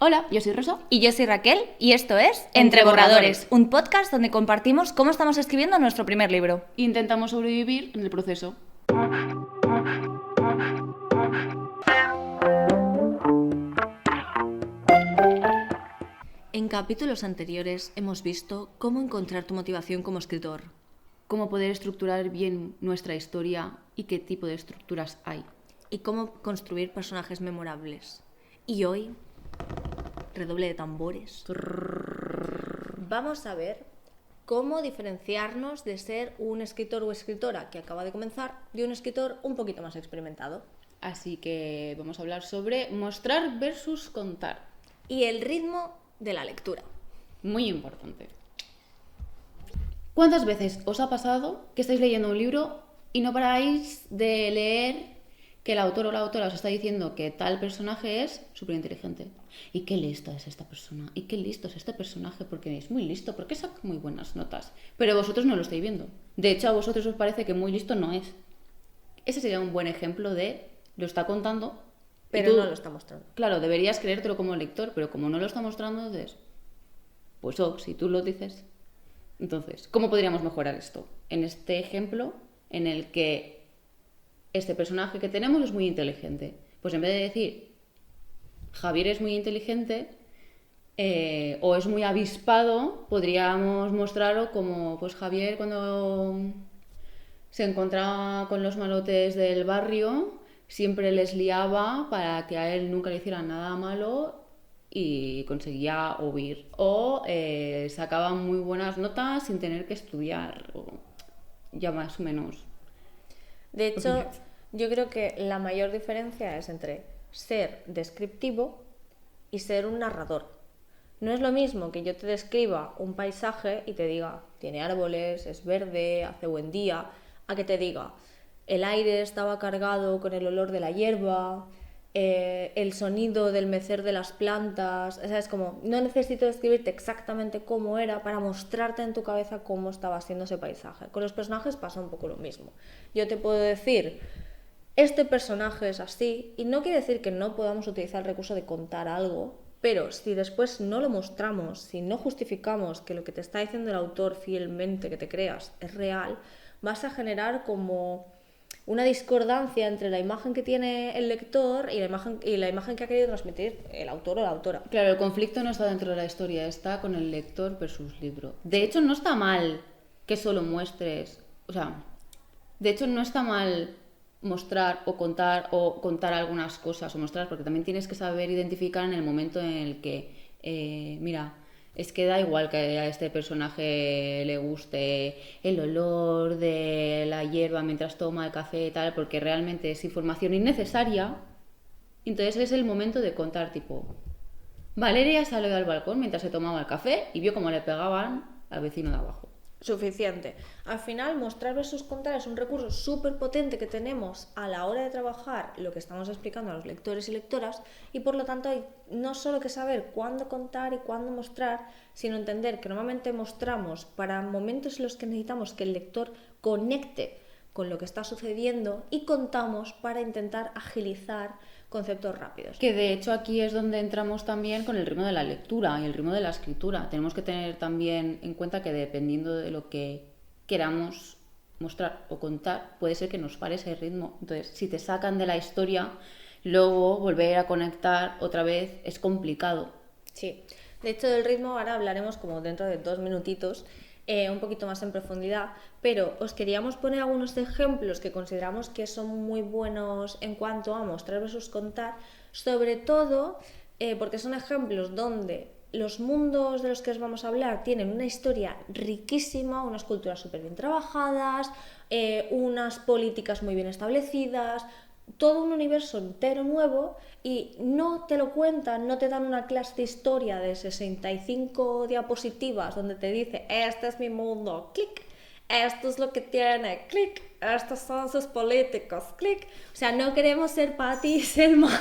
Hola, yo soy Rosa. Y yo soy Raquel, y esto es Entre Borradores, un podcast donde compartimos cómo estamos escribiendo nuestro primer libro. Intentamos sobrevivir en el proceso. En capítulos anteriores hemos visto cómo encontrar tu motivación como escritor. Cómo poder estructurar bien nuestra historia y qué tipo de estructuras hay. Y cómo construir personajes memorables. Y hoy, redoble de tambores, vamos a ver cómo diferenciarnos de ser un escritor o escritora que acaba de comenzar de un escritor un poquito más experimentado. Así que vamos a hablar sobre mostrar versus contar. Y el ritmo de la lectura. Muy importante. ¿Cuántas veces os ha pasado que estáis leyendo un libro y no paráis de leer que el autor o la autora os está diciendo que tal personaje es súper inteligente? Y qué lista es esta persona, y qué listo es este personaje, porque es muy listo, porque saca muy buenas notas. Pero vosotros no lo estáis viendo. De hecho, a vosotros os parece que muy listo no es. Ese sería un buen ejemplo de lo está contando, pero no lo está mostrando. Claro, deberías creértelo como lector, pero como no lo está mostrando, entonces, pues si tú lo dices. Entonces, ¿cómo podríamos mejorar esto? En este ejemplo, en el que este personaje que tenemos es muy inteligente, pues en vez de decir Javier es muy inteligente o es muy avispado, podríamos mostrarlo como pues Javier cuando se encontraba con los malotes del barrio siempre les liaba para que a él nunca le hicieran nada malo y conseguía huir. O sacaba muy buenas notas sin tener que estudiar. O ya más o menos. De hecho, yo creo que la mayor diferencia es entre ser descriptivo y ser un narrador. No es lo mismo que yo te describa un paisaje y te diga, tiene árboles, es verde, hace buen día, a que te diga, el aire estaba cargado con el olor de la hierba, el sonido del mecer de las plantas. O sea, es como, no necesito describirte exactamente cómo era para mostrarte en tu cabeza cómo estaba siendo ese paisaje. Con los personajes pasa un poco lo mismo. Yo te puedo decir, este personaje es así, y no quiere decir que no podamos utilizar el recurso de contar algo, pero si después no lo mostramos, si no justificamos que lo que te está diciendo el autor fielmente, que te creas, es real, vas a generar como una discordancia entre la imagen que tiene el lector y la imagen que ha querido transmitir el autor o la autora. Claro, el conflicto no está dentro de la historia, está con el lector versus libro. De hecho, no está mal que solo muestres, de hecho no está mal mostrar o contar algunas cosas o mostrar, porque también tienes que saber identificar en el momento en el que, mira, es que da igual que a este personaje le guste el olor de la hierba mientras toma el café y tal, porque realmente es información innecesaria. Entonces es el momento de contar, tipo, Valeria salió al balcón mientras se tomaba el café y vio cómo le pegaban al vecino de abajo. Suficiente. Al final, mostrar versus contar es un recurso súper potente que tenemos a la hora de trabajar lo que estamos explicando a los lectores y lectoras, y por lo tanto hay no solo que saber cuándo contar y cuándo mostrar, sino entender que normalmente mostramos para momentos en los que necesitamos que el lector conecte con lo que está sucediendo, y contamos para intentar agilizar conceptos rápidos. Que de hecho aquí es donde entramos también con el ritmo de la lectura y el ritmo de la escritura. Tenemos que tener también en cuenta que dependiendo de lo que queramos mostrar o contar, puede ser que nos pare ese ritmo. Entonces, si te sacan de la historia, luego volver a conectar otra vez es complicado. Sí, de hecho del ritmo ahora hablaremos como dentro de 2 minutitos, un poquito más en profundidad, pero os queríamos poner algunos ejemplos que consideramos que son muy buenos en cuanto a mostrar versus contar, sobre todo porque son ejemplos donde los mundos de los que os vamos a hablar tienen una historia riquísima, unas culturas súper bien trabajadas, unas políticas muy bien establecidas, todo un universo entero nuevo, y no te lo cuentan, no te dan una clase de historia de 65 diapositivas donde te dice, este es mi mundo, clic, esto es lo que tiene, clic, estos son sus políticos, clic. O sea, no queremos ser Patty y Selma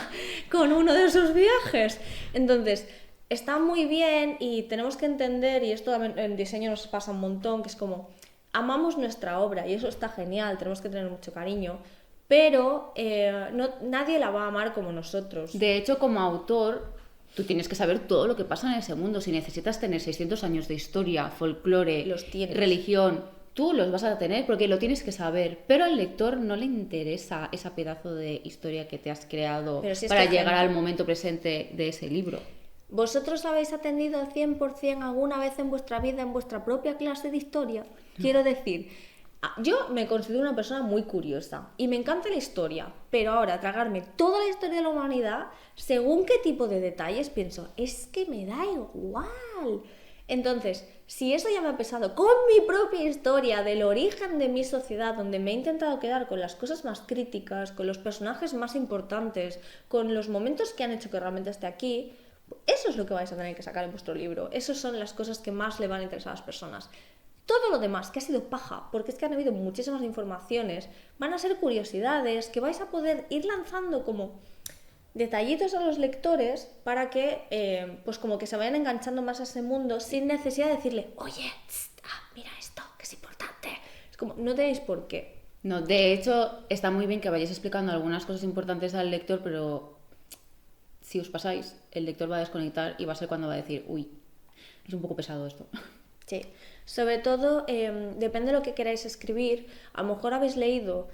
con uno de sus viajes. Entonces, está muy bien, y tenemos que entender, y esto en diseño nos pasa un montón, que es como, amamos nuestra obra y eso está genial, tenemos que tener mucho cariño, pero nadie la va a amar como nosotros. De hecho, como autor, Tú tienes que saber todo lo que pasa en ese mundo. Si necesitas tener 600 años de historia, folclore, Los tienes. religión, tú los vas a tener porque lo tienes que saber. Pero al lector no le interesa esa pedazo de historia que te has creado Pero si es para que, llegar gente, al momento presente de ese libro. ¿vosotros habéis atendido 100% alguna vez en vuestra vida, en vuestra propia clase de historia? Quiero decir, yo me considero una persona muy curiosa y me encanta la historia, pero ahora tragarme toda la historia de la humanidad, según qué tipo de detalles, pienso, es que me da igual. Entonces, si eso ya me ha pesado con mi propia historia del origen de mi sociedad, donde me he intentado quedar con las cosas más críticas, con los personajes más importantes, con los momentos que han hecho que realmente esté aquí, eso es lo que vais a tener que sacar en vuestro libro. Esas son las cosas que más le van a interesar a las personas. Todo lo demás, que ha sido paja, porque es que han habido muchísimas informaciones, van a ser curiosidades que vais a poder ir lanzando como detallitos a los lectores para que, pues como que se vayan enganchando más a ese mundo sin necesidad de decirle, oye, mira esto, que es importante. Es como, no tenéis por qué. No, de hecho, está muy bien que vayáis explicando algunas cosas importantes al lector, pero si os pasáis, el lector va a desconectar y va a ser cuando va a decir, uy, es un poco pesado esto. Sí, sobre todo depende de lo que queráis escribir. A lo mejor habéis leído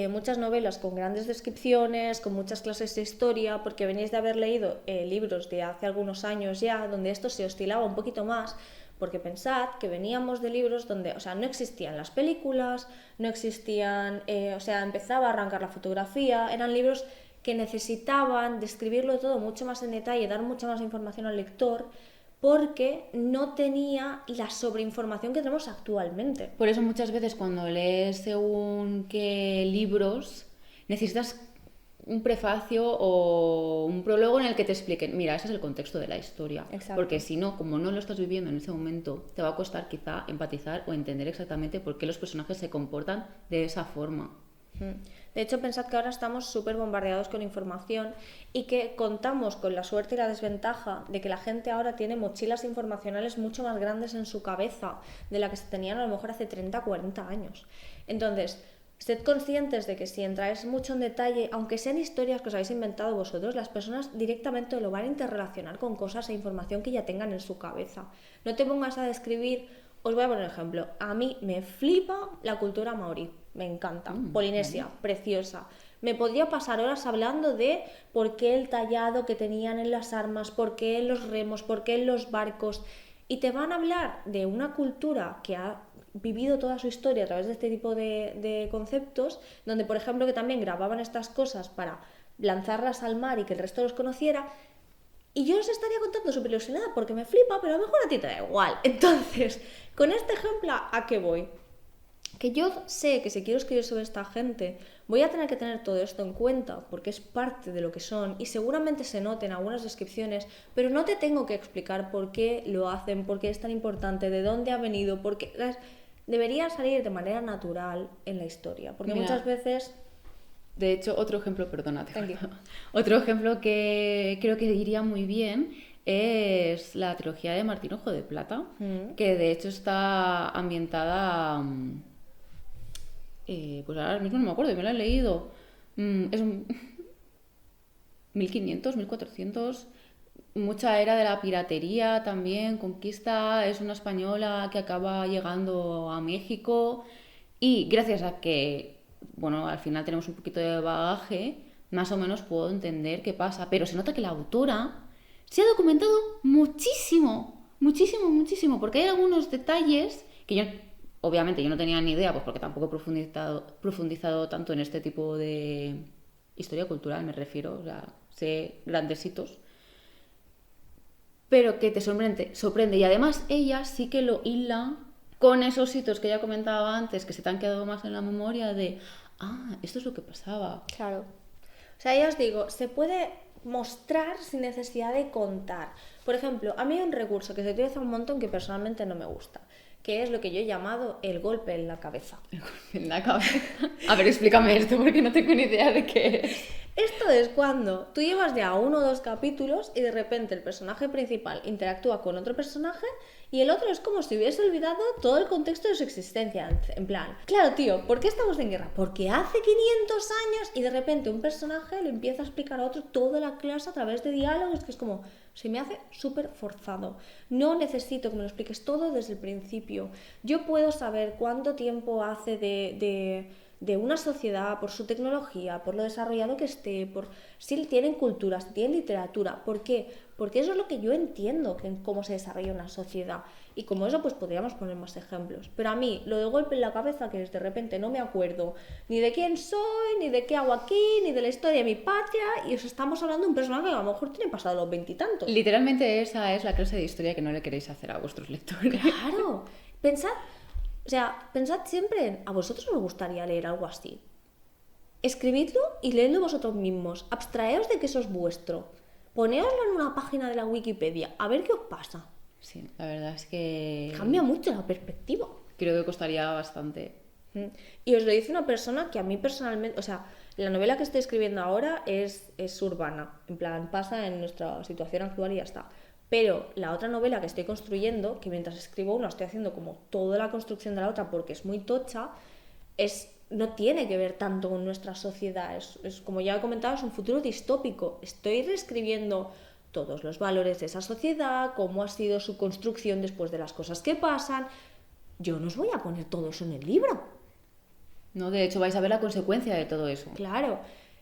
muchas novelas con grandes descripciones, con muchas clases de historia, porque venís de haber leído libros de hace algunos años ya, donde esto se oscilaba un poquito más, porque pensad que veníamos de libros donde, o sea, no existían las películas, no existían, o sea, empezaba a arrancar la fotografía, eran libros que necesitaban describirlo todo mucho más en detalle, dar mucha más información al lector, porque no tenía la sobreinformación que tenemos actualmente. Por eso muchas veces cuando lees según qué libros, necesitas un prefacio o un prólogo en el que te expliquen, mira, ese es el contexto de la historia. Exacto. Porque si no, como no lo estás viviendo en ese momento, te va a costar quizá empatizar o entender exactamente por qué los personajes se comportan de esa forma. De hecho, pensad que ahora estamos súper bombardeados con información y que contamos con la suerte y la desventaja de que la gente ahora tiene mochilas informacionales mucho más grandes en su cabeza de la que se tenían a lo mejor hace 30, 40 años. Entonces, sed conscientes de que si entráis mucho en detalle, aunque sean historias que os habéis inventado vosotros, las personas directamente lo van a interrelacionar con cosas e información que ya tengan en su cabeza. No te pongas a describir, os voy a poner un ejemplo, a mí me flipa la cultura maorí. Me encanta. Polinesia, preciosa. Me podría pasar horas hablando de por qué el tallado que tenían en las armas, por qué en los remos, por qué en los barcos. Y te van a hablar de una cultura que ha vivido toda su historia a través de este tipo de conceptos, donde, por ejemplo, que también grababan estas cosas para lanzarlas al mar y que el resto los conociera. Y yo os estaría contando súper ilusionada porque me flipa, pero a lo mejor a ti te da igual. Entonces, con este ejemplo, ¿a qué voy? Que yo sé que si quiero escribir sobre esta gente voy a tener que tener todo esto en cuenta porque es parte de lo que son y seguramente se noten algunas descripciones, pero no te tengo que explicar por qué lo hacen, por qué es tan importante, de dónde ha venido, porque debería salir de manera natural en la historia, porque Mira, muchas veces... De hecho, otro ejemplo, perdónate, otro ejemplo que creo que iría muy bien es la trilogía de Martín Ojo de Plata, que de hecho está ambientada... pues ahora mismo no me acuerdo, me lo he leído. Es un 1500, 1400. Mucha era de la piratería también, conquista. Es una española que acaba llegando a México. Y gracias a que, bueno, al final tenemos un poquito de bagaje, más o menos puedo entender qué pasa. Pero se nota que la autora se ha documentado muchísimo, muchísimo, muchísimo. Porque hay algunos detalles que yo... Obviamente yo no tenía ni idea, pues porque tampoco he profundizado tanto en este tipo de historia cultural, me refiero, o sea, sé grandes hitos, pero que te sorprende. Y además ella sí que lo hila con esos hitos que ya comentaba antes, que se te han quedado más en la memoria de, esto es lo que pasaba. Claro. O sea, ya os digo, se puede mostrar sin necesidad de contar. Por ejemplo, a mí hay un recurso que se utiliza un montón que personalmente no me gusta, que es lo que yo he llamado el golpe en la cabeza. El golpe en la cabeza. A ver, explícame esto porque no tengo ni idea de qué es. Esto es cuando tú llevas ya 1 o 2 capítulos y de repente el personaje principal interactúa con otro personaje y el otro es como si hubiese olvidado todo el contexto de su existencia. En plan, claro, tío, ¿por qué estamos en guerra? Porque hace 500 años y de repente un personaje le empieza a explicar a otro toda la clase a través de diálogos, que es como, Se me hace súper forzado. No necesito que me lo expliques todo desde el principio. Yo puedo saber cuánto tiempo hace de una sociedad, por su tecnología, por lo desarrollado que esté, por si tienen cultura, si tienen literatura. ¿Por qué? Porque eso es lo que yo entiendo, que cómo se desarrolla una sociedad. Y como eso, pues podríamos poner más ejemplos. Pero a mí, lo de golpe en la cabeza, que de repente no me acuerdo ni de quién soy, ni de qué hago aquí, ni de la historia de mi patria, y os estamos hablando de un personaje que a lo mejor tiene pasado los 20 y tantos. Literalmente esa es la clase de historia que no le queréis hacer a vuestros lectores. Claro. Pensad siempre en, ¿a vosotros os gustaría leer algo así? Escribidlo y leedlo vosotros mismos. Abstraeos de que eso es vuestro. Poneoslo en una página de la Wikipedia, a ver qué os pasa. Sí, la verdad es que Cambia mucho la perspectiva. creo que costaría bastante. Y os lo dice una persona que a mí personalmente, o sea, la novela que estoy escribiendo ahora es urbana, en plan, pasa en nuestra situación actual y ya está. Pero la otra novela que estoy construyendo, que mientras escribo una estoy haciendo como toda la construcción de la otra porque es muy tocha, no tiene que ver tanto con nuestra sociedad. Es como ya he comentado, es un futuro distópico. Estoy reescribiendo todos los valores de esa sociedad, cómo ha sido su construcción después de las cosas que pasan. Yo no os voy a poner todo eso en el libro. No, de hecho vais a ver la consecuencia de todo eso. Claro.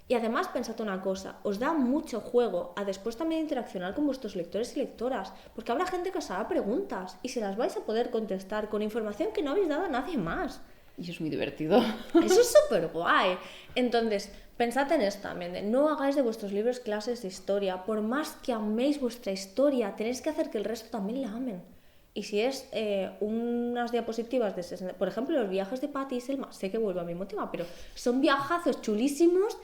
Y además pensad una cosa, os da mucho juego a después también interaccionar con vuestros lectores y lectoras, porque habrá gente que os haga preguntas y se las vais a poder contestar con información que no habéis dado a nadie más. Y eso es muy divertido. Eso es súper guay. Entonces, pensad en esto también, de no hagáis de vuestros libros clases de historia. Por más que améis vuestra historia, tenéis que hacer que el resto también la amen. Y si es unas diapositivas de 60, por ejemplo, los viajes de Patty y Selma, sé que vuelvo a mi mismo tema, pero son viajazos chulísimos,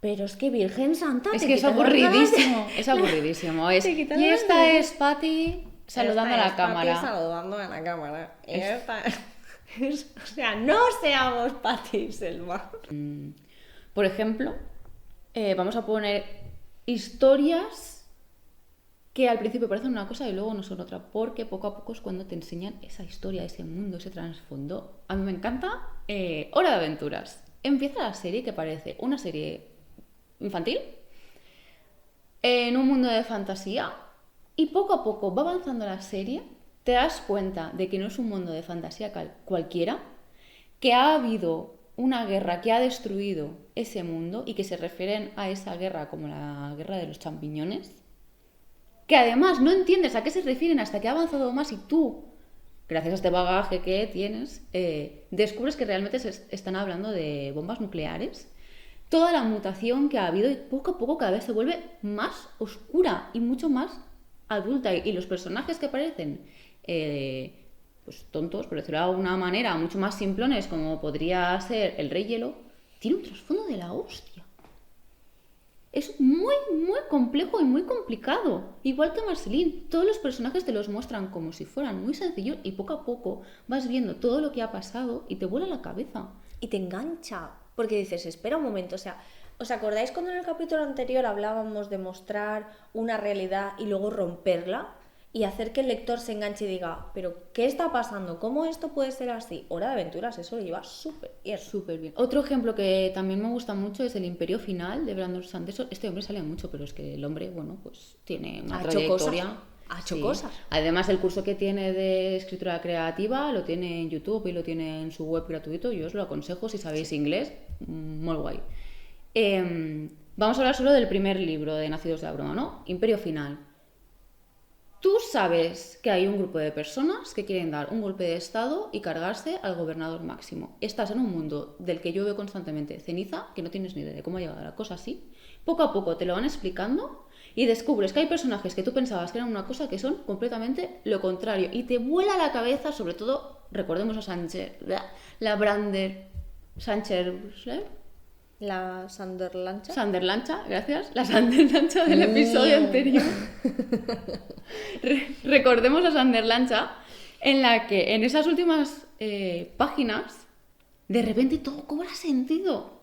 pero es que Virgen Santa... Es que es aburridísimo, es aburridísimo. Y esta es Patty saludando a la cámara. Patty saludando a la cámara. O sea, no seamos Patty y Selma. Por ejemplo, vamos a poner historias que al principio parecen una cosa y luego no son otra, porque poco a poco es cuando te enseñan esa historia, ese mundo, ese trasfondo. A mí me encanta Hora de Aventuras. Empieza la serie que parece una serie infantil en un mundo de fantasía y poco a poco va avanzando la serie, te das cuenta de que no es un mundo de fantasía cualquiera, que ha habido una guerra que ha destruido ese mundo y que se refieren a esa guerra como la guerra de los champiñones, que además no entiendes a qué se refieren hasta que ha avanzado más y tú, gracias a este bagaje que tienes, descubres que realmente se están hablando de bombas nucleares. Toda la mutación que ha habido y poco a poco cada vez se vuelve más oscura y mucho más adulta. Y los personajes que parecen pues tontos, por decirlo de alguna manera, mucho más simplones, como podría ser el Rey Hielo, tiene un trasfondo de la hostia. Es muy, muy complejo y muy complicado. Igual que Marceline, todos los personajes te los muestran como si fueran muy sencillos y poco a poco vas viendo todo lo que ha pasado y te vuela la cabeza. Y te engancha, porque dices, espera un momento, o sea, ¿os acordáis cuando en el capítulo anterior hablábamos de mostrar una realidad y luego romperla? Y hacer que el lector se enganche y diga, ¿pero qué está pasando? ¿Cómo esto puede ser así? Hora de Aventuras, eso lo lleva súper bien. Súper bien. Otro ejemplo que también me gusta mucho es El Imperio Final de Brandon Sanderson. Este hombre sale mucho, pero es que el hombre, bueno, pues tiene una trayectoria. Ha hecho cosas. Además, el curso que tiene de escritura creativa lo tiene en YouTube y lo tiene en su web gratuito. Yo os lo aconsejo si sabéis inglés. Muy guay. Vamos a hablar solo del primer libro de Nacidos de la Bruma, ¿no? Imperio Final. Tú sabes que hay un grupo de personas que quieren dar un golpe de estado y cargarse al gobernador máximo. Estás en un mundo del que llueve constantemente ceniza, que no tienes ni idea de cómo ha llegado la cosa así. Poco a poco te lo van explicando y descubres que hay personajes que tú pensabas que eran una cosa que son completamente lo contrario. Y te vuela la cabeza, sobre todo, recordemos a Sánchez, la Brander Sánchez... La Sanderlancha. Sanderlancha, gracias. La Sanderlancha del episodio anterior. Recordemos a Sanderlancha, en la que en esas últimas páginas, de repente todo cobra sentido.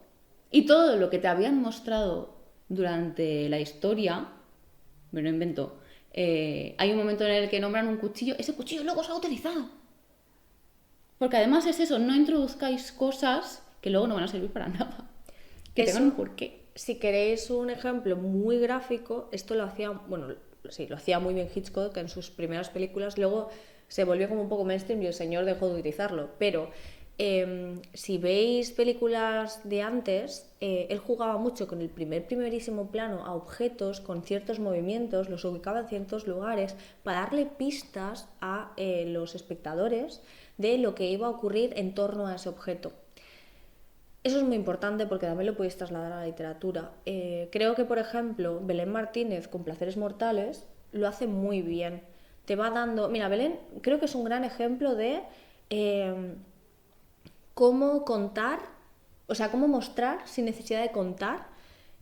Y todo lo que te habían mostrado durante la historia, me lo invento, hay un momento en el que nombran un cuchillo, ese cuchillo luego se ha utilizado. Porque además es eso, no introduzcáis cosas que luego no van a servir para nada. Que tengan un porqué. Si queréis un ejemplo muy gráfico, esto lo sí, lo hacía muy bien Hitchcock en sus primeras películas, luego se volvió como un poco mainstream y el señor dejó de utilizarlo, pero si veis películas de antes, él jugaba mucho con el primerísimo plano a objetos, con ciertos movimientos, los ubicaba en ciertos lugares para darle pistas a los espectadores de lo que iba a ocurrir en torno a ese objeto. Eso es muy importante porque también lo podéis trasladar a la literatura. Creo que, por ejemplo, Belén Martínez con Placeres Mortales lo hace muy bien. Te va dando... Mira, Belén creo que es un gran ejemplo de cómo contar, o sea, cómo mostrar sin necesidad de contar.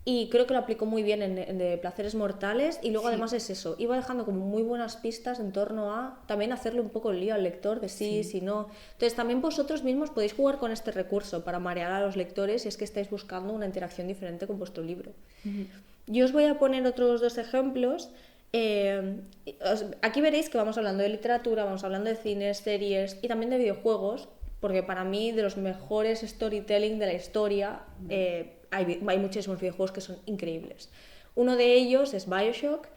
Y creo que lo aplicó muy bien en de Placeres Mortales. Y luego además es eso, iba dejando como muy buenas pistas en torno a también hacerle un poco el lío al lector de sí, si no. Entonces también vosotros mismos podéis jugar con este recurso para marear a los lectores si es que estáis buscando una interacción diferente con vuestro libro. Yo os voy a poner otros dos ejemplos. Aquí veréis que vamos hablando de literatura, vamos hablando de cines, series y también de videojuegos, porque para mí de los mejores storytelling de la historia hay muchísimos videojuegos que son increíbles. Uno de ellos es BioShock.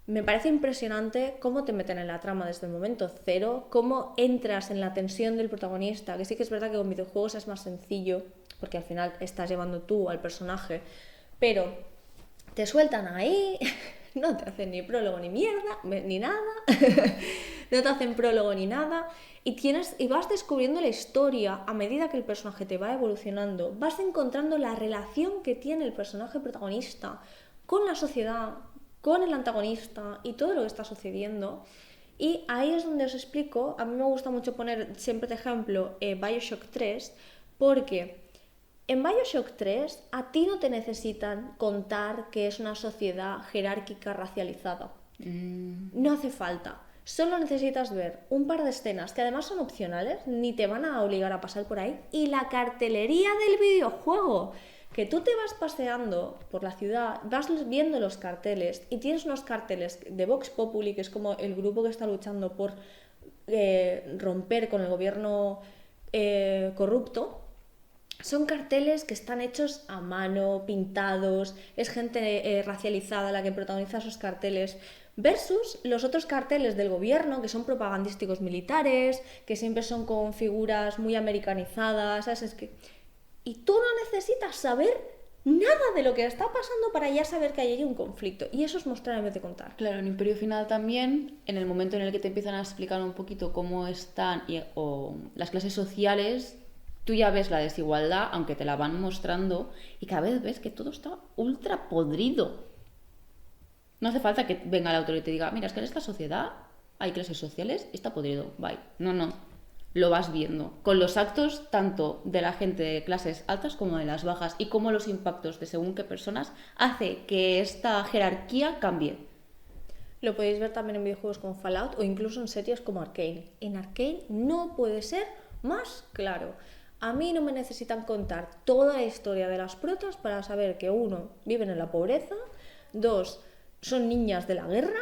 Me parece impresionante cómo te meten en la trama desde el momento cero, cómo entras en la tensión del protagonista, que sí que es verdad que con videojuegos es más sencillo, porque al final estás llevando tú al personaje, pero te sueltan ahí, no te hacen ni prólogo ni mierda, ni nada, no te hacen prólogo ni nada, y vas descubriendo la historia a medida que el personaje te va evolucionando, vas encontrando la relación que tiene el personaje protagonista con la sociedad, con el antagonista y todo lo que está sucediendo. Y ahí es donde os explico, a mí me gusta mucho poner siempre de ejemplo BioShock 3, porque en BioShock 3 a ti no te necesitan contar que es una sociedad jerárquica racializada. No hace falta. Solo necesitas ver un par de escenas que además son opcionales, ni te van a obligar a pasar por ahí, y la cartelería del videojuego, que tú te vas paseando por la ciudad, vas viendo los carteles y tienes unos carteles de Vox Populi, que es como el grupo que está luchando por romper con el gobierno corrupto. Son carteles que están hechos a mano, pintados, es gente racializada la que protagoniza esos carteles, versus los otros carteles del gobierno que son propagandísticos militares, que siempre son con figuras muy americanizadas, ¿sabes? Y tú no necesitas saber nada de lo que está pasando para ya saber que hay un conflicto. Y eso es mostrar en vez de contar. Claro, en Imperio Final también, en el momento en el que te empiezan a explicar un poquito cómo están o las clases sociales, tú ya ves la desigualdad, aunque te la van mostrando, y cada vez ves que todo está ultra podrido. No hace falta que venga el autor y te diga, mira, es que en esta sociedad hay clases sociales, está podrido, bye. No. Lo vas viendo. Con los actos tanto de la gente de clases altas como de las bajas y cómo los impactos de según qué personas hace que esta jerarquía cambie. Lo podéis ver también en videojuegos como Fallout o incluso en series como Arcane. En Arcane no puede ser más claro. A mí no me necesitan contar toda la historia de las protas para saber que 1, viven en la pobreza, 2, son niñas de la guerra,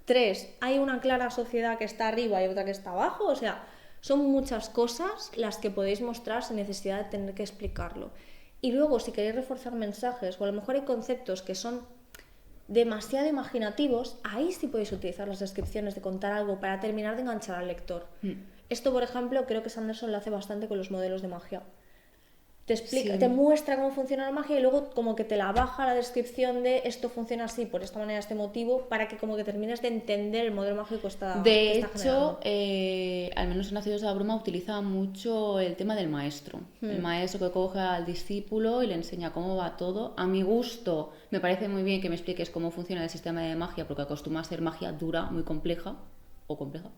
3, hay una clara sociedad que está arriba y otra que está abajo, o sea, son muchas cosas las que podéis mostrar sin necesidad de tener que explicarlo. Y luego, si queréis reforzar mensajes, o a lo mejor hay conceptos que son demasiado imaginativos, ahí sí podéis utilizar las descripciones de contar algo para terminar de enganchar al lector. Esto, por ejemplo, creo que Sanderson lo hace bastante con los modelos de magia. Te explica, te muestra cómo funciona la magia y luego como que te la baja la descripción de esto funciona así, por esta manera, este motivo, para que como que termines de entender el modelo mágico que está hecho, al menos en Nacidos de la Bruma utiliza mucho el tema del maestro. El maestro que coge al discípulo y le enseña cómo va todo. A mi gusto, me parece muy bien que me expliques cómo funciona el sistema de magia, porque acostumbra a ser magia dura, muy compleja, o compleja.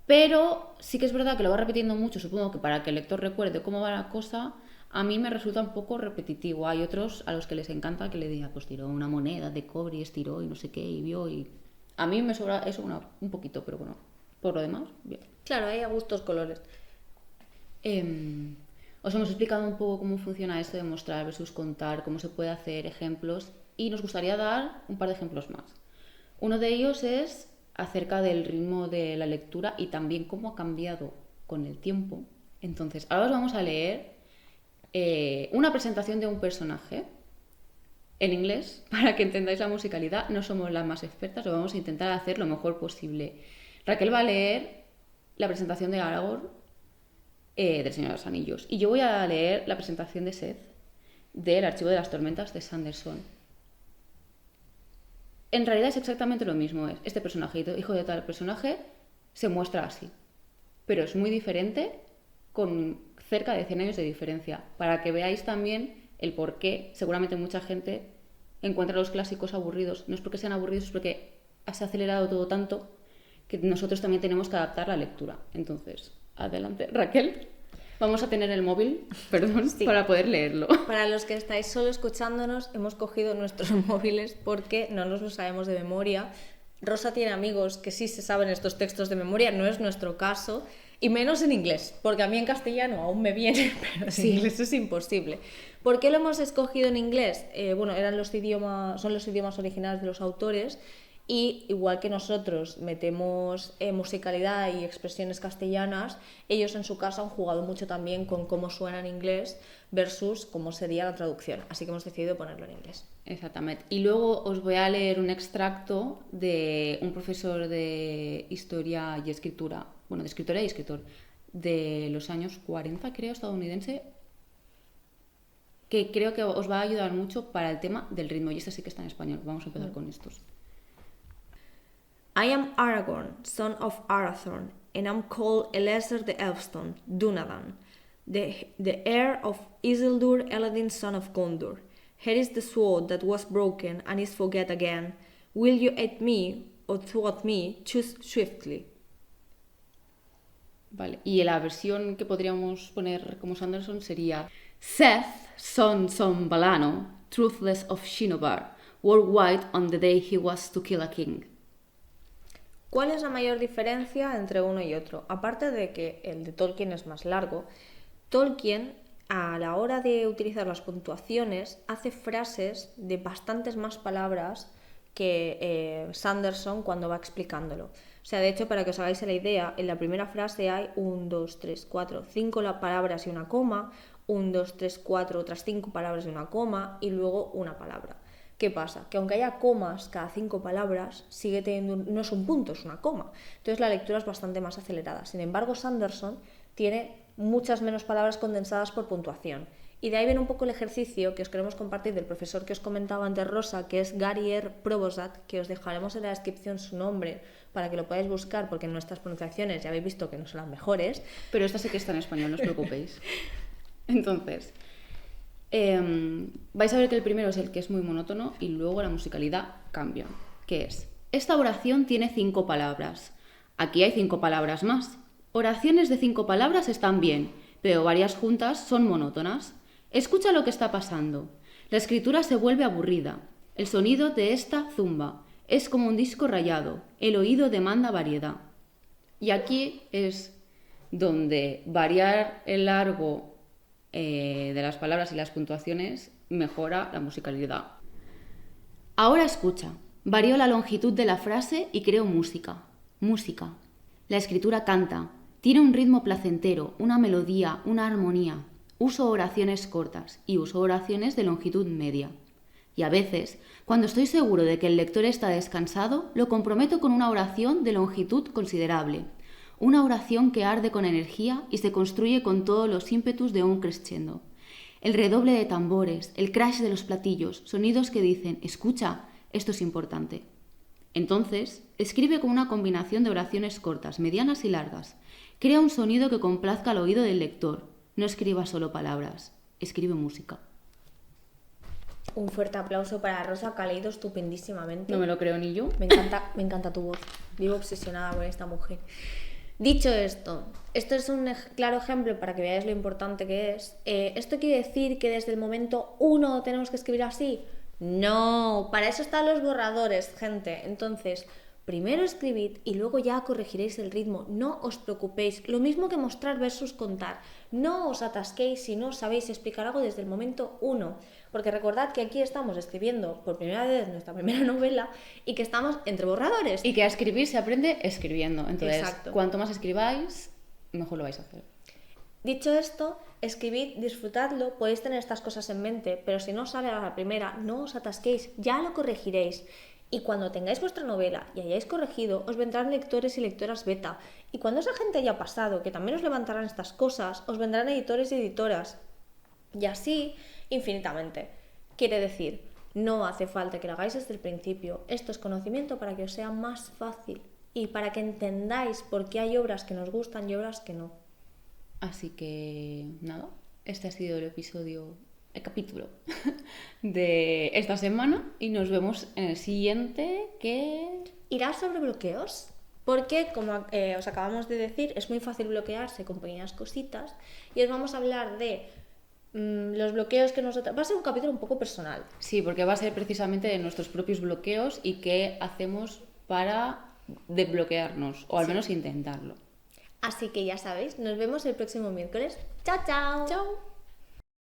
Pero sí que es verdad que lo va repitiendo mucho, supongo que para que el lector recuerde cómo va la cosa. A mí me resulta un poco repetitivo. Hay otros a los que les encanta que le diga, pues tiró una moneda de cobre y estiró y no sé qué y vio y... A mí me sobra eso un poquito, pero bueno, por lo demás, bien. Claro, hay a gustos colores. Os hemos explicado un poco cómo funciona esto de mostrar versus contar, cómo se puede hacer ejemplos y nos gustaría dar un par de ejemplos más. Uno de ellos es acerca del ritmo de la lectura y también cómo ha cambiado con el tiempo. Entonces, ahora os vamos a leer una presentación de un personaje en inglés, para que entendáis la musicalidad. No somos las más expertas, lo vamos a intentar hacer lo mejor posible. Raquel va a leer la presentación de Aragorn del Señor de los Anillos. Y yo voy a leer la presentación de Seth del Archivo de las Tormentas de Sanderson. En realidad es exactamente lo mismo. Este personajito, hijo de tal personaje, se muestra así. Pero es muy diferente, con cerca de 100 años de diferencia. Para que veáis también el por qué seguramente mucha gente encuentra los clásicos aburridos. No es porque sean aburridos, es porque se ha acelerado todo tanto que nosotros también tenemos que adaptar la lectura. Entonces, adelante. Raquel, vamos a tener el móvil, perdón, Sí. para poder leerlo. Para los que estáis solo escuchándonos, hemos cogido nuestros móviles porque no nos lo sabemos de memoria. Rosa tiene amigos que sí se saben estos textos de memoria, no es nuestro caso, y menos en inglés, porque a mí en castellano aún me viene, pero en inglés es imposible. ¿Por qué lo hemos escogido en inglés? Bueno, son los idiomas originales de los autores, y igual que nosotros metemos musicalidad y expresiones castellanas, ellos en su caso han jugado mucho también con cómo suena en inglés versus cómo sería la traducción, así que hemos decidido ponerlo en inglés. Exactamente. Y luego os voy a leer un extracto de un profesor de historia y escritura, bueno, de escritora y escritor, de los años 40, creo, estadounidense, que creo que os va a ayudar mucho para el tema del ritmo. Y este sí que está en español. Vamos a empezar con estos. I am Aragorn, son of Arathorn, and am called Eleazar the Elfstone, Dunadan, the heir of Isildur, Eladin son of Gondor. Here is the sword that was broken and is forget again. Will you aid me or thwart me? Choose swiftly. Vale. Y la versión que podríamos poner como Sanderson sería Seth, son Balano, truthless of Shinobar, wore white on the day he was to kill a king. ¿Cuál es la mayor diferencia entre uno y otro? Aparte de que el de Tolkien es más largo, Tolkien, a la hora de utilizar las puntuaciones, hace frases de bastantes más palabras que Sanderson cuando va explicándolo. O sea, de hecho, para que os hagáis la idea, en la primera frase hay 1, 2, 3, 4, 5 palabras y una coma, 1, 2, 3, 4, otras 5 palabras y una coma, y luego una palabra. ¿Qué pasa? Que aunque haya comas cada 5 palabras, sigue teniendo no es un punto, es una coma. Entonces la lectura es bastante más acelerada. Sin embargo, Sanderson tiene muchas menos palabras condensadas por puntuación. Y de ahí viene un poco el ejercicio que os queremos compartir del profesor que os comentaba antes, Rosa, que es Gary Probosat, que os dejaremos en la descripción su nombre para que lo podáis buscar, porque en nuestras pronunciaciones ya habéis visto que no son las mejores. Pero esta sí que está en español, no os preocupéis. Entonces, vais a ver que el primero es el que es muy monótono y luego la musicalidad cambia. Que es, esta oración tiene 5 palabras. Aquí hay 5 palabras más. Oraciones de 5 palabras están bien, pero varias juntas son monótonas. Escucha lo que está pasando. La escritura se vuelve aburrida. El sonido de esta zumba. Es como un disco rayado. El oído demanda variedad. Y aquí es donde variar el largo de las palabras y las puntuaciones mejora la musicalidad. Ahora escucha. Varío la longitud de la frase y creo música. Música. La escritura canta. Tiene un ritmo placentero, una melodía, una armonía. Uso oraciones cortas y uso oraciones de longitud media. Y a veces, cuando estoy seguro de que el lector está descansado, lo comprometo con una oración de longitud considerable. Una oración que arde con energía y se construye con todos los ímpetus de un crescendo. El redoble de tambores, el crash de los platillos, sonidos que dicen, escucha, esto es importante. Entonces, escribe con una combinación de oraciones cortas, medianas y largas. Crea un sonido que complazca al oído del lector. No escriba solo palabras, escribe música. Un fuerte aplauso para Rosa, que ha leído estupendísimamente. No me lo creo ni yo. Me encanta tu voz. Vivo obsesionada con esta mujer. Dicho esto es un claro ejemplo para que veáis lo importante que es. ¿Esto quiere decir que desde el momento 1 tenemos que escribir así? No, para eso están los borradores, gente. Entonces, primero escribid y luego ya corregiréis el ritmo. No os preocupéis. Lo mismo que mostrar versus contar. No os atasquéis si no sabéis explicar algo desde el momento 1. Porque recordad que aquí estamos escribiendo por primera vez nuestra primera novela y que estamos entre borradores. Y que a escribir se aprende escribiendo. Entonces, Exacto. cuanto más escribáis, mejor lo vais a hacer. Dicho esto, escribid, disfrutadlo, podéis tener estas cosas en mente, pero si no os sale a la primera, no os atasquéis, ya lo corregiréis. Y cuando tengáis vuestra novela y hayáis corregido, os vendrán lectores y lectoras beta. Y cuando esa gente haya pasado, que también os levantarán estas cosas, os vendrán editores y editoras. Y así, infinitamente. Quiere decir, no hace falta que lo hagáis desde el principio. Esto es conocimiento para que os sea más fácil y para que entendáis por qué hay obras que nos gustan y obras que no. Así que nada, este ha sido el capítulo de esta semana y nos vemos en el siguiente que... Irá sobre bloqueos, porque como os acabamos de decir, es muy fácil bloquearse con pequeñas cositas y os vamos a hablar de los bloqueos que nosotros... Va a ser un capítulo un poco personal. Sí, porque va a ser precisamente de nuestros propios bloqueos y qué hacemos para desbloquearnos, o al menos intentarlo. Así que ya sabéis, nos vemos el próximo miércoles. ¡Chao, chao! ¡Chao!